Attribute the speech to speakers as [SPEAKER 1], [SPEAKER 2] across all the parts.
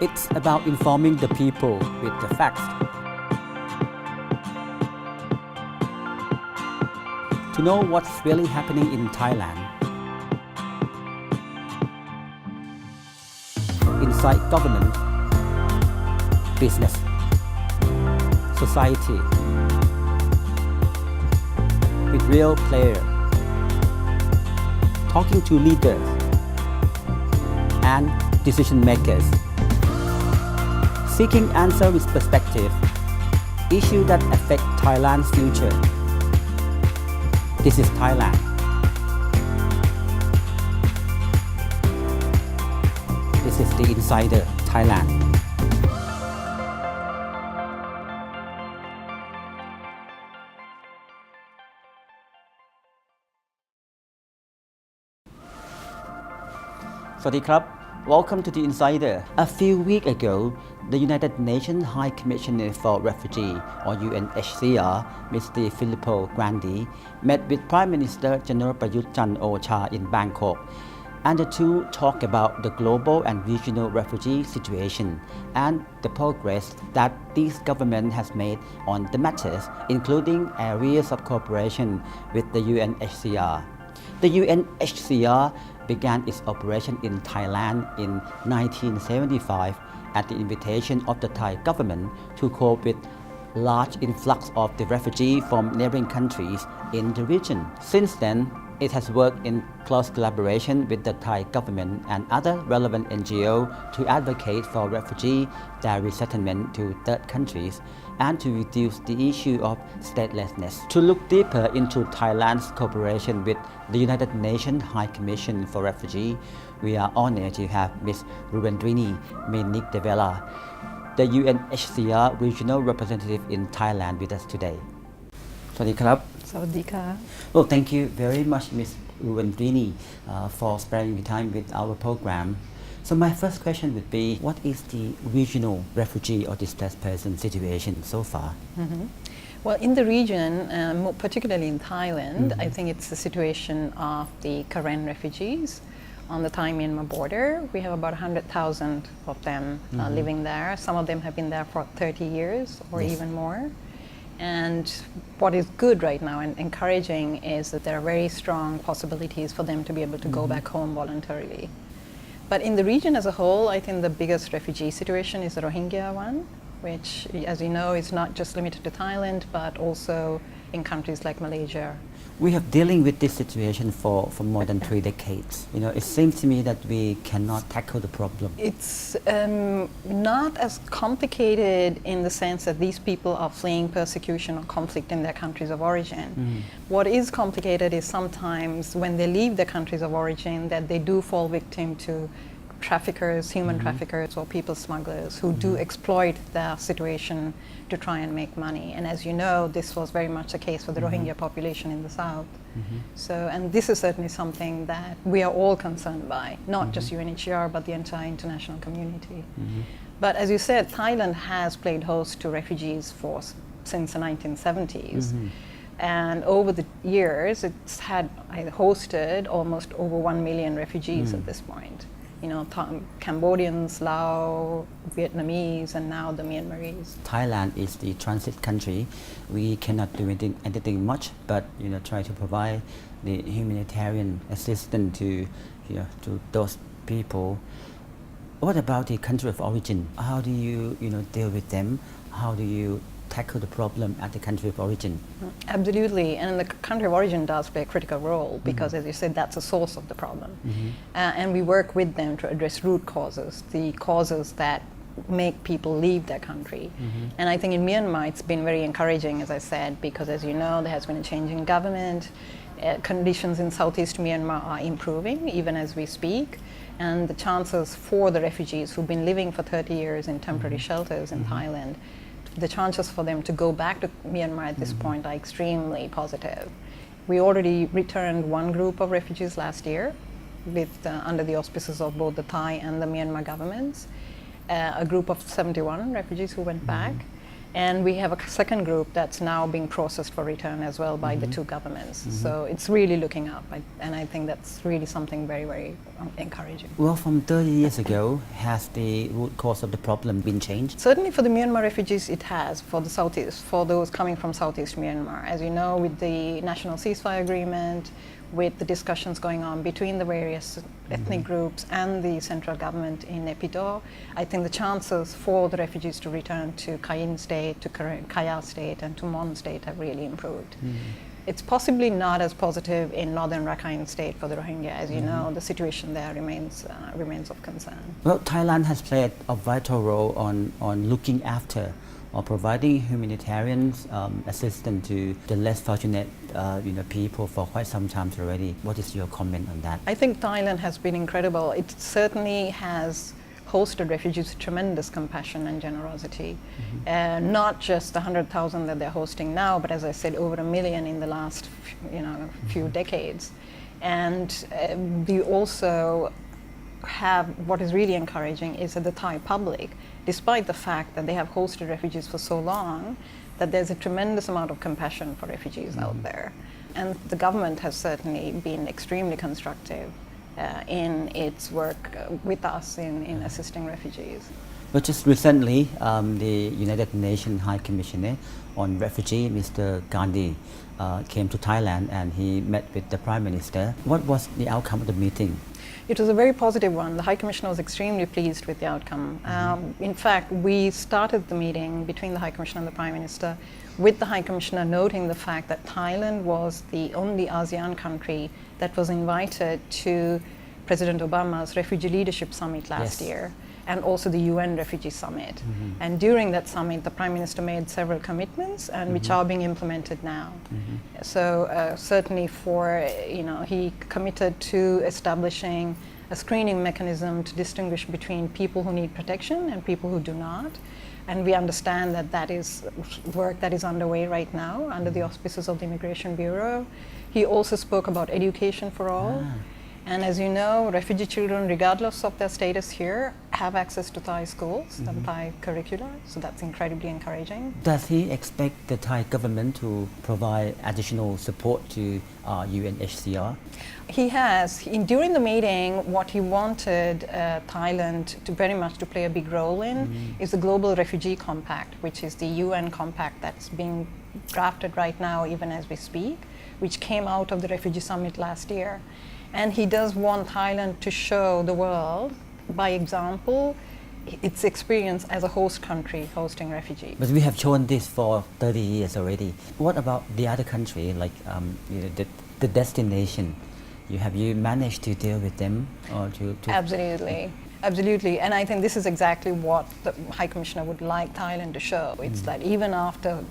[SPEAKER 1] It's about informing the people with the facts. To know what's really happening in Thailand. Inside government, business, society, with real players, talking to leaders and decision makers, seeking answer with perspective, issues that affect Thailand's future. This is Thailand. This is the Insider Thailand. Welcome to the Insider. A few weeks ago, the United Nations High Commissioner for Refugee, or UNHCR, Mr. Filippo Grandi, met with Prime Minister General Prayut Chan-o-cha in Bangkok, and the two talked about the global and regional refugee situation and the progress that this government has made on the matters, including areas of cooperation with the UNHCR. The UNHCR began its operation in Thailand in 1975 at the invitation of the Thai government to cope with large influx of the refugees from neighboring countries in the region. Since then, it has worked in close collaboration with the Thai government and other relevant NGOs to advocate for refugee their resettlement to third countries and to reduce the issue of statelessness. To look deeper into Thailand's cooperation with the United Nations High Commission for Refugee, we are honored to have Ms. Ruvendrini Menik-Devela, the UNHCR regional representative in Thailand, with us today. สวัสดีครับ
[SPEAKER 2] สวัสดีค่ะ
[SPEAKER 1] Well, thank you very much, Ms. Ruvendrini, for sparing your time with our program. So my first question would be, what is the regional refugee or displaced person situation so far?
[SPEAKER 2] Well, in the region, particularly in Thailand, I think it's the situation of the Karen refugees on the Thai-Myanmar border. We have about 100,000 of them living there. Some of them have been there for 30 years or even more. And what is good right now and encouraging is that there are very strong possibilities for them to be able to go back home voluntarily. But in the region as a whole, I think the biggest refugee situation is the Rohingya one, which, as you know, is not just limited to Thailand, but also in countries like Malaysia.
[SPEAKER 1] We have dealing with this situation for more than 3 decades. You know, it seems to me that we cannot tackle the problem.
[SPEAKER 2] It's not as complicated in the sense that these people are fleeing persecution or conflict in their countries of origin. What is complicated is sometimes when they leave their countries of origin that they do fall victim to traffickers, human traffickers or people smugglers who do exploit their situation to try and make money. And as you know, this was very much the case for the Rohingya population in the south. So, and this is certainly something that we are all concerned by, not just UNHCR, but the entire international community. But as you said, Thailand has played host to refugees since the 1970s. And over the years, it's had hosted almost over 1 million refugees at this point. You know, Cambodians, Lao, Vietnamese, and now the Myanmarese.
[SPEAKER 1] Thailand is the transit country. We cannot do anything much, but try to provide the humanitarian assistance to those people. What about the country of origin? How do you deal with them? How do you tackle the problem at the country of origin?
[SPEAKER 2] Absolutely, and the country of origin does play a critical role because, as you said, that's the source of the problem. And we work with them to address root causes, the causes that make people leave their country. And I think in Myanmar it's been very encouraging, as I said, because as you know, there has been a change in government. Conditions in southeast Myanmar are improving even as we speak. And the chances for the refugees who've been living for 30 years in temporary shelters in Thailand, the chances for them to go back to Myanmar at this point are extremely positive. We already returned one group of refugees last year under the auspices of both the Thai and the Myanmar governments, a group of 71 refugees who went back. And we have a second group that's now being processed for return as well by the two governments. So it's really looking up, and I think that's really something very, very encouraging.
[SPEAKER 1] Well, from 30 years ago, has the root cause of the problem been changed?
[SPEAKER 2] Certainly for the Myanmar refugees, it has, for the Southeast, for those coming from Southeast Myanmar. As you know, with the National Ceasefire Agreement, with the discussions going on between the various ethnic groups and the central government in Naypyidaw, I think the chances for the refugees to return to Kayin State, to Kaya State, and to Mon State have really improved. It's possibly not as positive in northern Rakhine State for the Rohingya. As you know, the situation there remains of concern.
[SPEAKER 1] Well, Thailand has played a vital role on looking after or providing humanitarian assistance to the less fortunate people for quite some time already. What is your comment on that?
[SPEAKER 2] I think Thailand has been incredible. It certainly has hosted refugees with tremendous compassion and generosity. Not just the 100,000 that they're hosting now, but as I said, over 1 million in the last few decades. And we also have, what is really encouraging is that the Thai public, despite the fact that they have hosted refugees for so long, that there's a tremendous amount of compassion for refugees out there. And the government has certainly been extremely constructive in its work with us in assisting refugees.
[SPEAKER 1] But just recently, the United Nations High Commissioner on Refugee, Mr. Gandhi, came to Thailand and he met with the Prime Minister. What was the outcome of the meeting?
[SPEAKER 2] It was a very positive one. The High Commissioner was extremely pleased with the outcome. In fact, we started the meeting between the High Commissioner and the Prime Minister with the High Commissioner noting the fact that Thailand was the only ASEAN country that was invited to President Obama's Refugee Leadership Summit last year, and also the UN Refugee Summit. And during that summit, the Prime Minister made several commitments, and which are being implemented now. So certainly he committed to establishing a screening mechanism to distinguish between people who need protection and people who do not. And we understand that that is work that is underway right now under the auspices of the Immigration Bureau. He also spoke about education for all. And as you know, refugee children, regardless of their status here, have access to Thai schools and Thai curricula, so that's incredibly encouraging.
[SPEAKER 1] Does he expect the Thai government to provide additional support to UNHCR?
[SPEAKER 2] He has. During the meeting, what he wanted Thailand to very much to play a big role in is the Global Refugee Compact, which is the UN compact that's being drafted right now, even as we speak, which came out of the Refugee Summit last year. And he does want Thailand to show the world, by example, its experience as a host country hosting refugees.
[SPEAKER 1] But we have shown this for 30 years already. What about the other country, like the destination? Have you managed to deal with them? Or to
[SPEAKER 2] Absolutely. Absolutely, and I think this is exactly what the High Commissioner would like Thailand to show. It's that even after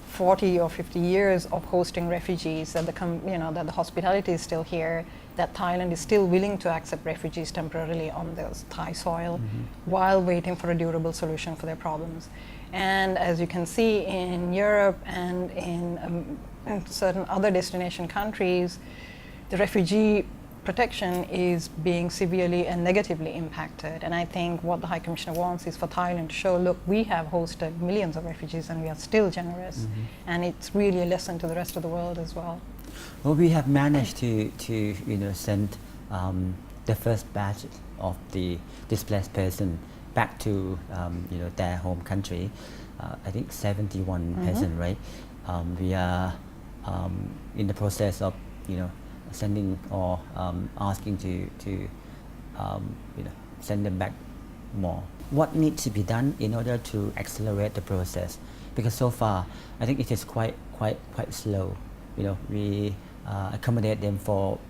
[SPEAKER 2] 40 or 50 years of hosting refugees, that the hospitality is still here, that Thailand is still willing to accept refugees temporarily on the Thai soil while waiting for a durable solution for their problems. And as you can see in Europe and in certain other destination countries, the refugee protection is being severely and negatively impacted. And I think what the High Commissioner wants is for Thailand to show, look, we have hosted millions of refugees and we are still generous. And it's really a lesson to the rest of the world as well.
[SPEAKER 1] Well, we have managed to send the first batch of the displaced person back to their home country. I think 71 person, right? We are in the process of sending or asking to send them back more. What needs to be done in order to accelerate the process? Because so far, I think it is quite slow. We accommodate them for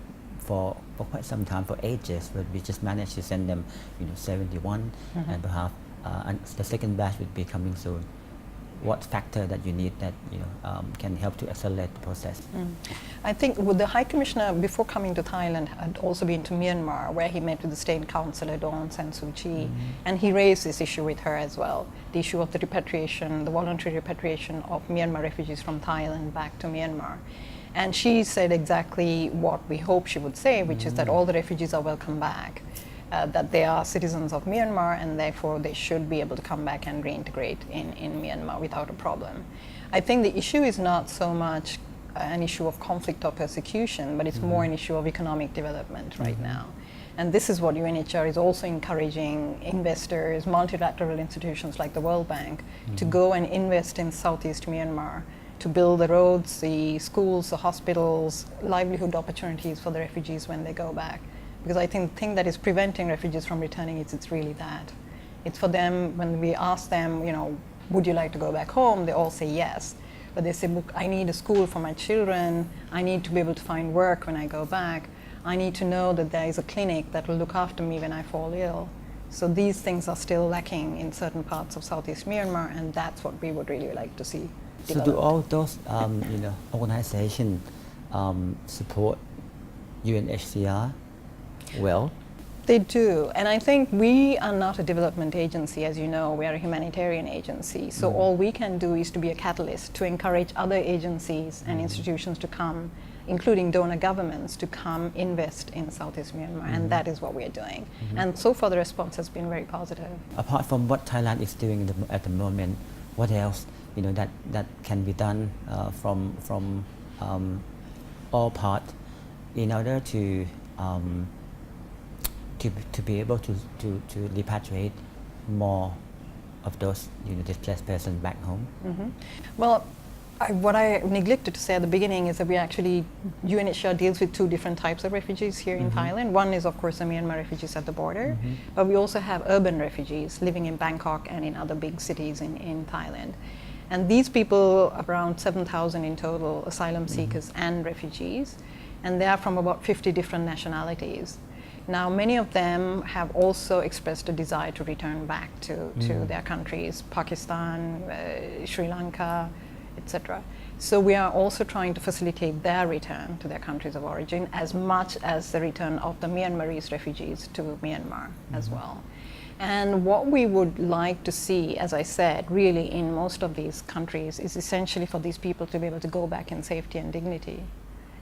[SPEAKER 1] quite some time, for ages, but we just managed to send them 71 and perhaps the second batch would be coming soon. What factor that you need that can help to accelerate the process?
[SPEAKER 2] I think with the High Commissioner, before coming to Thailand, had also been to Myanmar, where he met with the State Councillor Dawn San Suu Kyi, and he raised this issue with her as well, the issue of the repatriation, the voluntary repatriation of Myanmar refugees from Thailand back to Myanmar. And she said exactly what we hope she would say, which is that all the refugees are welcome back. that they are citizens of Myanmar and therefore they should be able to come back and reintegrate in Myanmar without a problem. I think the issue is not so much an issue of conflict or persecution, but it's more an issue of economic development right now. And this is what UNHCR is also encouraging investors, multilateral institutions like the World Bank, to go and invest in Southeast Myanmar, to build the roads, the schools, the hospitals, livelihood opportunities for the refugees when they go back. Because I think the thing that is preventing refugees from returning, it's really that. It's for them, when we ask them, would you like to go back home, they all say yes. But they say, look, I need a school for my children, I need to be able to find work when I go back, I need to know that there is a clinic that will look after me when I fall ill. So these things are still lacking in certain parts of Southeast Myanmar, and that's what we would really like to see developed.
[SPEAKER 1] So do all those organizations support UNHCR well?
[SPEAKER 2] They do, and I think we are not a development agency, as you know, we are a humanitarian agency. So all we can do is to be a catalyst to encourage other agencies and institutions to come, including donor governments, to come invest in Southeast Myanmar, and that is what we are doing. And so far the response has been very positive.
[SPEAKER 1] Apart from what Thailand is doing at the moment, what else that can be done from all parts in order to be able to repatriate more of those displaced persons back home?
[SPEAKER 2] Well, what I neglected to say at the beginning is that UNHCR deals with two different types of refugees here in Thailand. One is, of course, the Myanmar refugees at the border, but we also have urban refugees living in Bangkok and in other big cities in Thailand. And these people, around 7,000 in total, asylum seekers and refugees, and they are from about 50 different nationalities. Now, many of them have also expressed a desire to return back to their countries, Pakistan, Sri Lanka, etc. So we are also trying to facilitate their return to their countries of origin as much as the return of the Myanmarese refugees to Myanmar as well. And what we would like to see, as I said, really in most of these countries is essentially for these people to be able to go back in safety and dignity.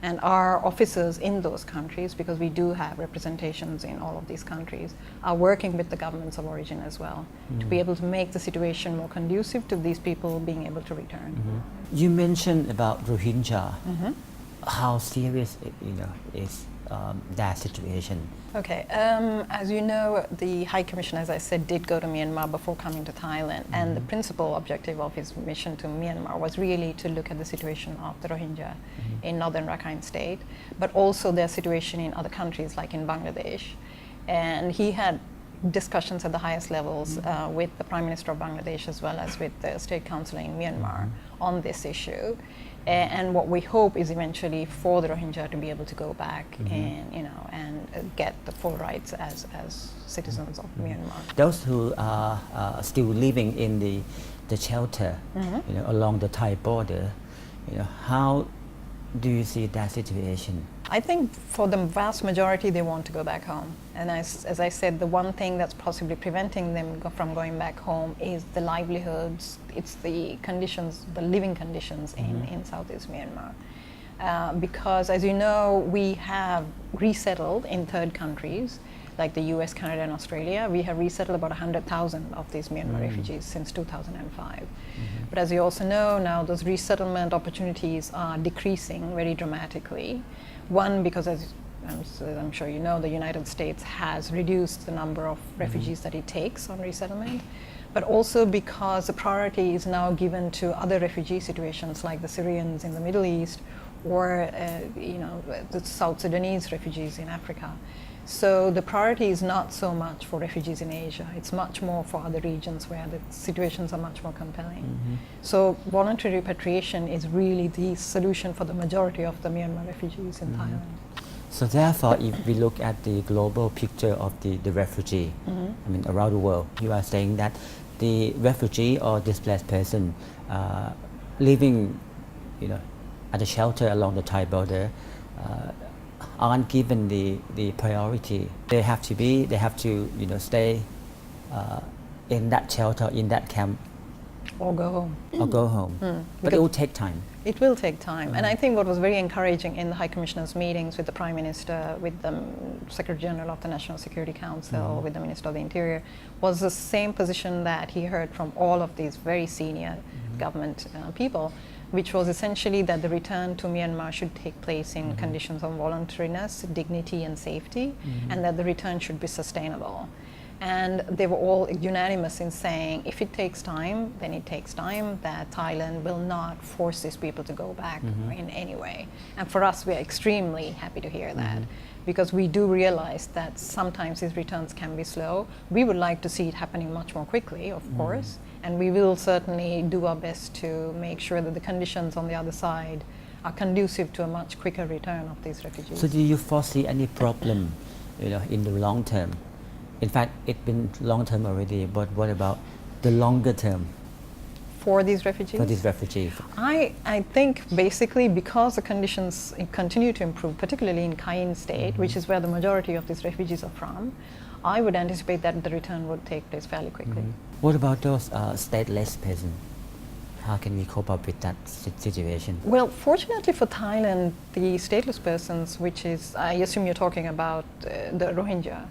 [SPEAKER 2] And our officers in those countries, because we do have representations in all of these countries, are working with the governments of origin as well to be able to make the situation more conducive to these people being able to return.
[SPEAKER 1] You mentioned about Rohingya. How serious is that situation?
[SPEAKER 2] Okay, as you know, the High Commission, as I said, did go to Myanmar before coming to Thailand, and the principal objective of his mission to Myanmar was really to look at the situation of the Rohingya in northern Rakhine State, but also their situation in other countries like in Bangladesh. And he had discussions at the highest levels with the Prime Minister of Bangladesh as well as with the State Council in Myanmar on this issue. And what we hope is eventually for the Rohingya to be able to go back and get the full rights as citizens of Myanmar.
[SPEAKER 1] Those who are still living in the shelter, along the Thai border, how do you see that situation?
[SPEAKER 2] I think for the vast majority, they want to go back home. And as I said, the one thing that's possibly preventing them from going back home is the livelihoods, it's the conditions, the living conditions in Southeast Myanmar. Because as you know, we have resettled in third countries, like the US, Canada, and Australia. We have resettled about 100,000 of these Myanmar refugees since 2005. But as you also know, now those resettlement opportunities are decreasing very dramatically. One, because as I'm sure you know, the United States has reduced the number of refugees that it takes on resettlement, but also because the priority is now given to other refugee situations like the Syrians in the Middle East or the South Sudanese refugees in Africa. So the priority is not so much for refugees in Asia, it's much more for other regions where the situations are much more compelling. So voluntary repatriation is really the solution for the majority of the Myanmar refugees in Thailand.
[SPEAKER 1] So therefore, if we look at the global picture of the refugee, around the world, you are saying that the refugee or displaced person living at a shelter along the Thai border aren't given the priority. They have to stay in that shelter, in that camp
[SPEAKER 2] or go home.
[SPEAKER 1] or go home. But it will take time.
[SPEAKER 2] It will take time. And I think what was very encouraging in the High Commissioner's meetings with the Prime Minister, with the Secretary General of the National Security Council, with the Minister of the Interior, was the same position that he heard from all of these very senior government people, which was essentially that the return to Myanmar should take place in conditions of voluntariness, dignity and safety, and that the return should be sustainable. And they were all unanimous in saying, if it takes time, then it takes time, that Thailand will not force these people to go back in any way. And for us, we are extremely happy to hear that, because we do realize that sometimes these returns can be slow. We would like to see it happening much more quickly, of course, and we will certainly do our best to make sure that the conditions on the other side are conducive to a much quicker return of these refugees.
[SPEAKER 1] So do you foresee any problem, in the long term? In fact, it's been long term already, but what about the longer term
[SPEAKER 2] For these refugees?
[SPEAKER 1] for these refugees?
[SPEAKER 2] I think basically because the conditions continue to improve, particularly in Kayin state, which is where the majority of these refugees are from, I would anticipate that the return would take place fairly quickly.
[SPEAKER 1] What about those stateless persons? How can we cope up with that situation?
[SPEAKER 2] Well, fortunately for Thailand, the stateless persons, which is, I assume you're talking about the Rohingya,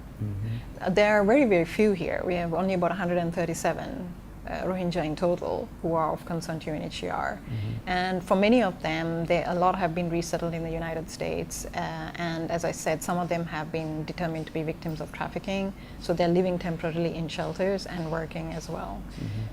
[SPEAKER 2] there are very, very few here. We have only about 137 Rohingya in total who are of concern to UNHCR. And for many of them, a lot have been resettled in the United States. And as I said, some of them have been determined to be victims of trafficking. So they're living temporarily in shelters and working as well.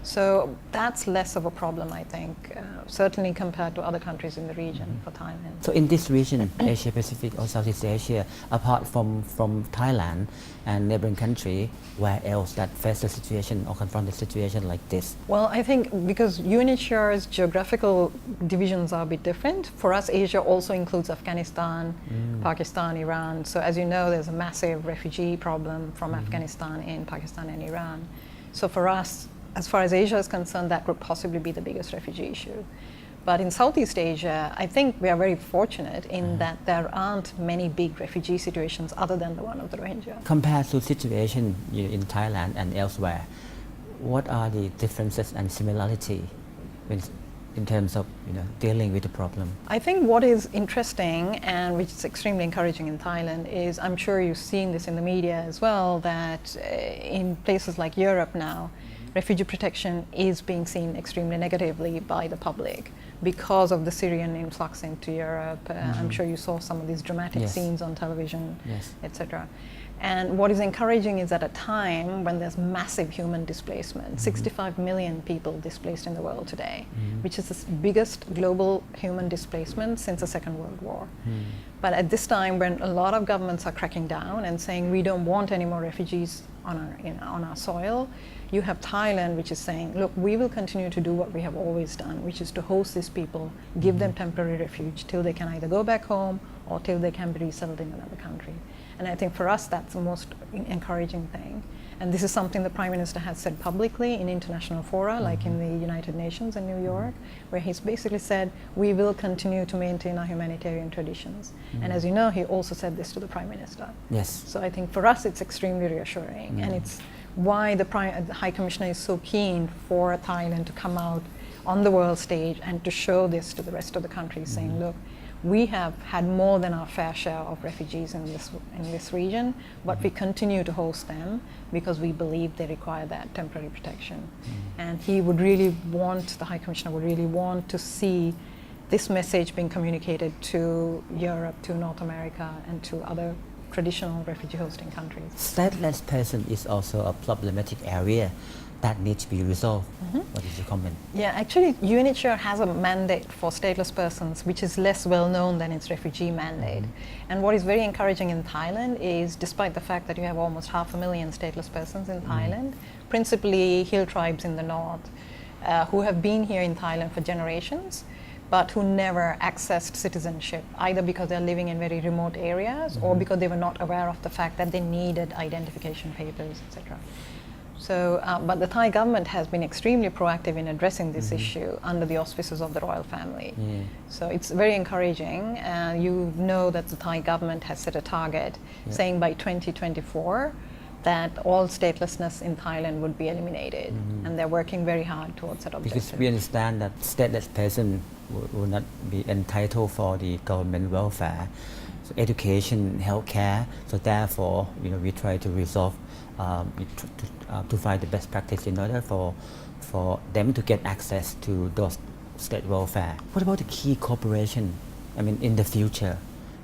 [SPEAKER 2] So that's less of a problem, I think, certainly compared to other countries in the region for Thailand.
[SPEAKER 1] So in this region, Asia Pacific or Southeast Asia, apart from Thailand and neighboring country, where else that face the situation or confront the situation like this?
[SPEAKER 2] Well, I think because UNHCR's geographical divisions are a bit different. For us, Asia also includes Afghanistan, Pakistan, Iran. So as you know, there's a massive refugee problem from Afghanistan in Pakistan and Iran. So for us, as far as Asia is concerned, that would possibly be the biggest refugee issue. But in Southeast Asia, I think we are very fortunate in that there aren't many big refugee situations other than the one of the Rohingya.
[SPEAKER 1] Compared to situation in Thailand and elsewhere, what are the differences and similarity in terms of dealing with the problem?
[SPEAKER 2] I think what is interesting and which is extremely encouraging in Thailand is, I'm sure you've seen this in the media as well, that in places like Europe now, refugee protection is being seen extremely negatively by the public because of the Syrian influx into Europe. I'm sure you saw some of these dramatic scenes on television, etc. And what is encouraging is at a time when there's massive human displacement, 65 million people displaced in the world today, which is the biggest global human displacement since the Second World War. But at this time when a lot of governments are cracking down and saying we don't want any more refugees on our soil, you have Thailand, which is saying, look, we will continue to do what we have always done, which is to host these people, give them temporary refuge till they can either go back home or till they can be resettled in another country. And I think for us, that's the most encouraging thing. And this is something the Prime Minister has said publicly in international fora, like in the United Nations in New York, where he's basically said, we will continue to maintain our humanitarian traditions. And as you know, he also said this to the Prime Minister.
[SPEAKER 1] Yes.
[SPEAKER 2] So I think for us, it's extremely reassuring. And it's why the High Commissioner is so keen for Thailand to come out on the world stage and to show this to the rest of the countries, saying, look, we have had more than our fair share of refugees in this region, but we continue to host them because we believe they require that temporary protection. And he would really want, the High Commissioner would really want to see this message being communicated to Europe, to North America, and to other traditional refugee hosting countries.
[SPEAKER 1] Stateless person is also a problematic area that needs to be resolved. What is your comment?
[SPEAKER 2] Yeah, actually UNHCR has a mandate for stateless persons which is less well known than its refugee mandate. And what is very encouraging in Thailand is, despite the fact that you have almost 500,000 stateless persons in Thailand, principally hill tribes in the north, who have been here in Thailand for generations, but who never accessed citizenship, either because they're living in very remote areas or because they were not aware of the fact that they needed identification papers, etc. So, but the Thai government has been extremely proactive in addressing this issue under the auspices of the royal family. So it's very encouraging. You know that the Thai government has set a target saying by 2024, that all statelessness in Thailand would be eliminated. And they're working very hard towards that objective.
[SPEAKER 1] Because we understand that stateless person will not be entitled for the government welfare, so education, healthcare. So therefore, we try to resolve, to find the best practice in order for them to get access to those state welfare. What about the key cooperation, in the future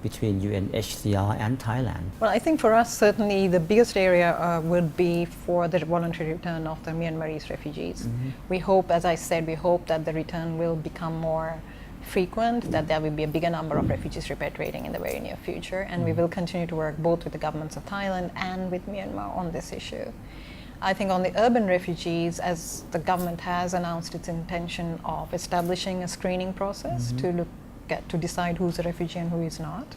[SPEAKER 1] between UNHCR and Thailand?
[SPEAKER 2] Well, I think for us, certainly the biggest area would be for the voluntary return of the Myanmarese refugees. We hope, as I said, we hope that the return will become more frequent, that there will be a bigger number of refugees repatriating in the very near future, and we will continue to work both with the governments of Thailand and with Myanmar on this issue. I think on the urban refugees, as the government has announced its intention of establishing a screening process to decide who's a refugee and who is not,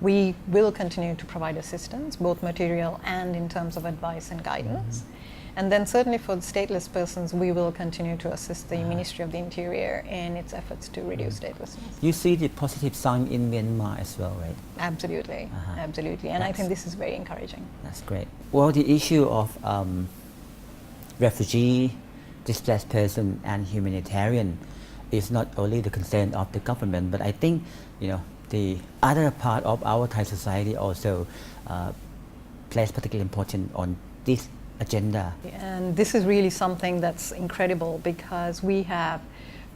[SPEAKER 2] we will continue to provide assistance, both material and in terms of advice and guidance. And then certainly for the stateless persons, we will continue to assist the Ministry of the Interior in its efforts to reduce statelessness.
[SPEAKER 1] You see the positive sign in Myanmar as well, right?
[SPEAKER 2] Absolutely, absolutely. And I think this is very encouraging.
[SPEAKER 1] That's great. Well, the issue of refugee, displaced person, and humanitarian is not only the concern of the government, but I think the other part of our Thai society also plays particularly important on this agenda.
[SPEAKER 2] And this is really something that's incredible, because we have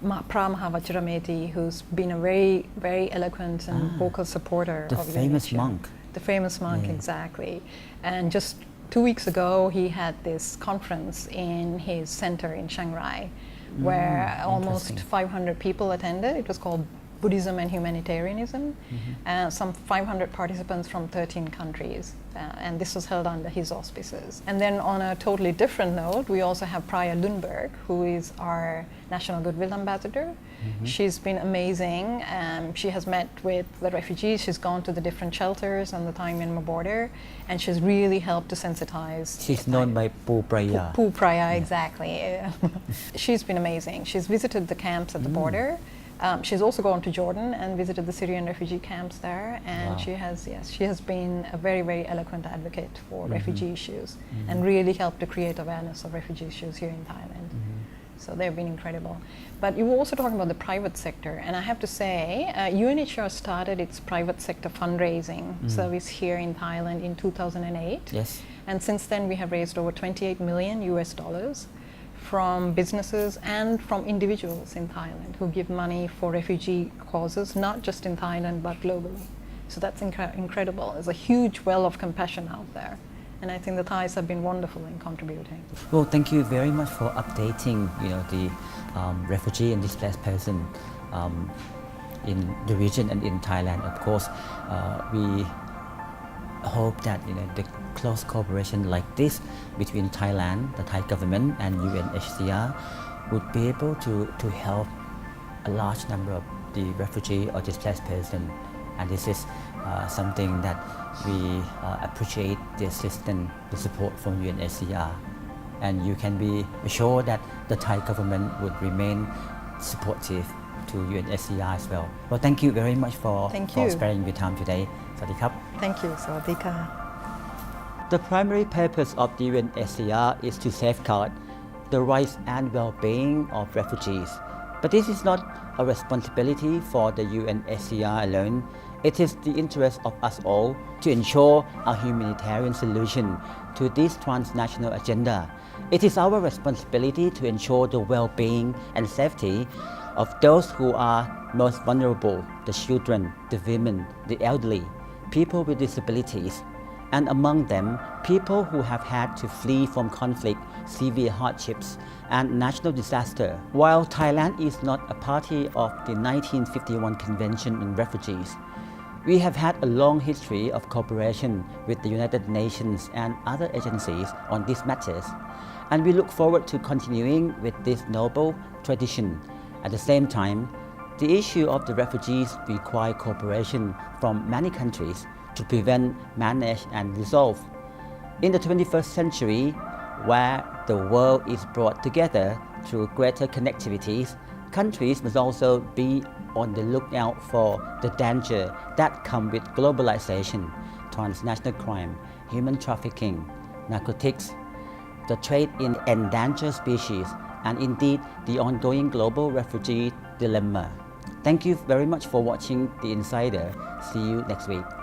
[SPEAKER 2] Pra Mahavacharameti, who's been a very, very eloquent and vocal supporter
[SPEAKER 1] the
[SPEAKER 2] of
[SPEAKER 1] famous
[SPEAKER 2] UNHCR.
[SPEAKER 1] monk.
[SPEAKER 2] The famous monk, exactly. And just 2 weeks ago, he had this conference in his center in Chiang Rai, where almost 500 people attended. It was called Buddhism and Humanitarianism, some 500 participants from 13 countries, and this was held under his auspices. And then on a totally different note, we also have Priya Lundberg, who is our National Goodwill Ambassador. She's been amazing. She has met with the refugees, she's gone to the different shelters on the Thai-Myanmar border, and she's really helped to sensitize.
[SPEAKER 1] She's known by Pu Praya.
[SPEAKER 2] Pu Praya, exactly. She's been amazing. She's visited the camps at the border. She's also gone to Jordan and visited the Syrian refugee camps there, and she has been a very, very eloquent advocate for refugee issues and really helped to create awareness of refugee issues here in Thailand. So they've been incredible. But you were also talking about the private sector, and I have to say, UNHCR started its private sector fundraising service here in Thailand in 2008.
[SPEAKER 1] Yes.
[SPEAKER 2] And since then we have raised over 28 million US dollars from businesses and from individuals in Thailand who give money for refugee causes, not just in Thailand but globally. So that's incredible. There's a huge well of compassion out there, and I think the Thais have been wonderful in contributing.
[SPEAKER 1] Well, thank you very much for updating the refugee and displaced person in the region and in Thailand. Of course, we hope that the close cooperation like this between Thailand, the Thai government, and UNHCR would be able to help a large number of the refugee or displaced person. And this is something that we appreciate the assistance, the support from UNHCR. And you can be assured that the Thai government would remain supportive to UNHCR as well. Well, thank you very much for sparing your time today. สวัสดีครับ
[SPEAKER 2] Thank you. สวัสดีค่ะ
[SPEAKER 1] The primary purpose of the UNHCR is to safeguard the rights and well-being of refugees. But this is not a responsibility for the UNHCR alone. It is the interest of us all to ensure a humanitarian solution to this transnational agenda. It is our responsibility to ensure the well-being and safety of those who are most vulnerable, the children, the women, the elderly, people with disabilities, and among them, people who have had to flee from conflict, severe hardships, and national disaster. While Thailand is not a party of the 1951 Convention on Refugees, we have had a long history of cooperation with the United Nations and other agencies on these matters, and we look forward to continuing with this noble tradition. At the same time, the issue of the refugees requires cooperation from many countries to prevent, manage, and resolve. In the 21st century, where the world is brought together through greater connectivities, countries must also be on the lookout for the danger that come with globalization, transnational crime, human trafficking, narcotics, the trade in endangered species, and indeed the ongoing global refugee dilemma. Thank you very much for watching The Insider. See you next week.